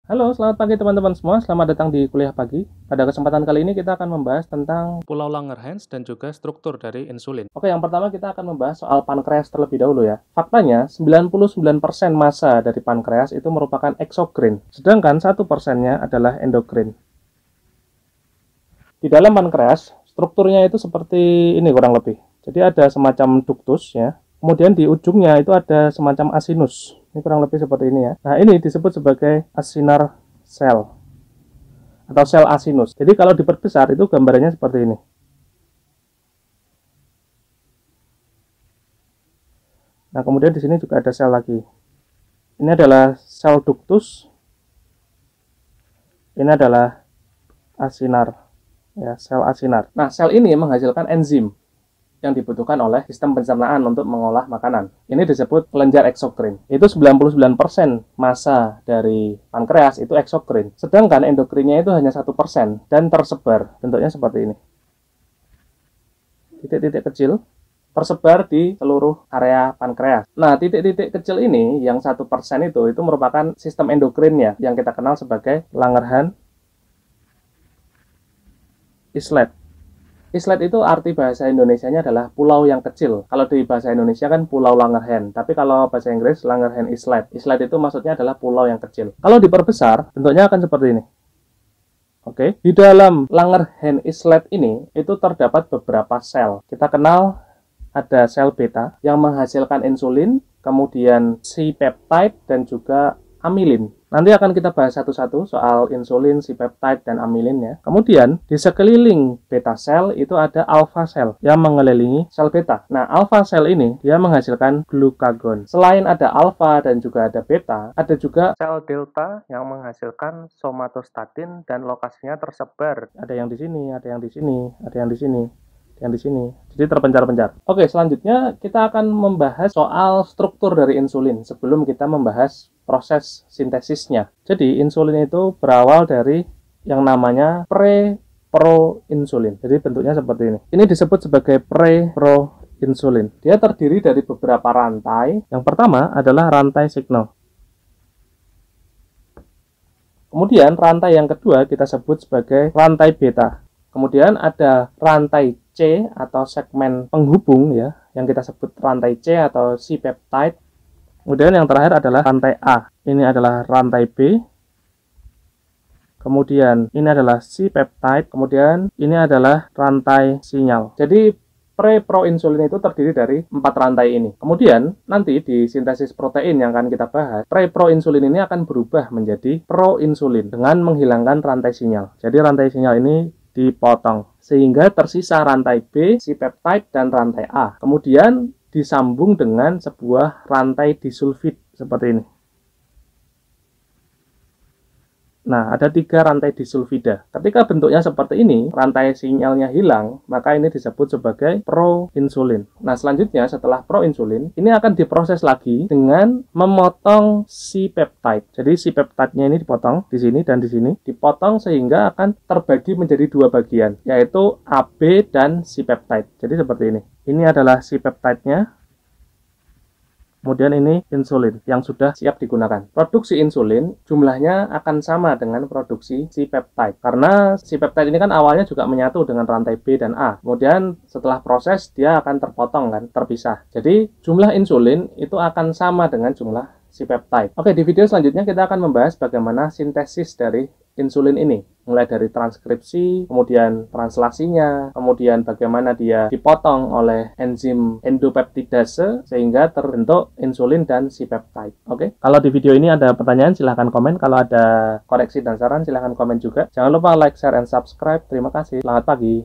Halo, selamat pagi teman-teman semua. Selamat datang di kuliah pagi. Pada kesempatan kali ini kita akan membahas tentang Pulau Langerhans dan juga struktur dari insulin. Oke, yang pertama kita akan membahas soal pankreas terlebih dahulu ya. Faktanya, 99% massa dari pankreas itu merupakan eksokrin, sedangkan 1%-nya adalah endokrin. Di dalam pankreas, strukturnya itu seperti ini kurang lebih. Jadi ada semacam duktus ya. Kemudian di ujungnya itu ada semacam asinus. Ini kurang lebih seperti ini ya. Nah, ini disebut sebagai acinar cell atau sel asinus. Jadi kalau diperbesar itu gambarannya seperti ini. Nah, kemudian di sini juga ada sel lagi. Ini adalah sel duktus. Ini adalah asinar ya, sel asinar. Nah, sel ini menghasilkan enzim yang dibutuhkan oleh sistem pencernaan untuk mengolah makanan. Ini disebut kelenjar eksokrin. Itu 99% massa dari pankreas itu eksokrin. Sedangkan endokrinnya itu hanya 1% dan tersebar. Bentuknya seperti ini. Titik-titik kecil tersebar di seluruh area pankreas. Nah, titik-titik kecil ini yang 1% itu merupakan sistem endokrinnya yang kita kenal sebagai Langerhans islet. Islet itu arti bahasa Indonesianya adalah pulau yang kecil. Kalau di bahasa Indonesia kan Pulau Langerhans, tapi kalau bahasa Inggris Langerhans Islet. Islet itu maksudnya adalah pulau yang kecil. Kalau diperbesar, bentuknya akan seperti ini. Oke, di dalam Langerhans Islet ini itu terdapat beberapa sel. Kita kenal ada sel beta yang menghasilkan insulin, kemudian C-peptide dan juga amilin. Nanti akan kita bahas satu-satu soal insulin, C-peptide, dan amilin ya. Kemudian, di sekeliling beta sel itu ada alpha sel yang mengelilingi sel beta. Nah, alpha sel ini dia menghasilkan glukagon. Selain ada alpha dan juga ada beta, ada juga sel delta yang menghasilkan somatostatin dan lokasinya tersebar. Ada yang di sini, ada yang di sini, ada yang di sini, yang di sini. Jadi terpencar-pencar. Oke, selanjutnya kita akan membahas soal struktur dari insulin sebelum kita membahas proses sintesisnya. Jadi insulin itu berawal dari yang namanya pre-proinsulin. Jadi bentuknya seperti ini. Ini disebut sebagai pre-proinsulin. Dia terdiri dari beberapa rantai. Yang pertama adalah rantai signal. Kemudian rantai yang kedua kita sebut sebagai rantai beta. Kemudian ada rantai C atau segmen penghubung ya, yang kita sebut rantai C atau C-peptide. Kemudian yang terakhir adalah rantai A. Ini adalah rantai B. Kemudian ini adalah C-peptide. Kemudian ini adalah rantai sinyal. Jadi pre-proinsulin itu terdiri dari 4 rantai ini. Kemudian nanti di sintesis protein yang akan kita bahas, pre-proinsulin ini akan berubah menjadi proinsulin dengan menghilangkan rantai sinyal. Jadi rantai sinyal ini dipotong sehingga tersisa rantai B, C-peptide, dan rantai A. Kemudian disambung dengan sebuah rantai disulfid seperti ini. Nah, ada 3 rantai disulfida. Ketika bentuknya seperti ini, rantai sinyalnya hilang, maka ini disebut sebagai proinsulin. Nah, selanjutnya setelah proinsulin, ini akan diproses lagi dengan memotong C-peptide. Jadi C-peptide-nya ini dipotong di sini dan di sini, dipotong sehingga akan terbagi menjadi 2 bagian, yaitu AB dan C-peptide. Jadi seperti ini. Ini adalah C-peptide-nya. Kemudian ini insulin yang sudah siap digunakan. Produksi insulin jumlahnya akan sama dengan produksi C-peptide. Karena C-peptide ini kan awalnya juga menyatu dengan rantai B dan A. Kemudian setelah proses dia akan terpotong kan, terpisah. Jadi jumlah insulin itu akan sama dengan jumlah C-peptide. Oke, di video selanjutnya kita akan membahas bagaimana sintesis dari insulin ini. Mulai dari transkripsi, kemudian translasinya, kemudian bagaimana dia dipotong oleh enzim endopeptidase sehingga terbentuk insulin dan C-peptide. Oke, kalau di video ini ada pertanyaan silahkan komen. Kalau ada koreksi dan saran silahkan komen juga. Jangan lupa like, share, and subscribe. Terima kasih. Selamat pagi.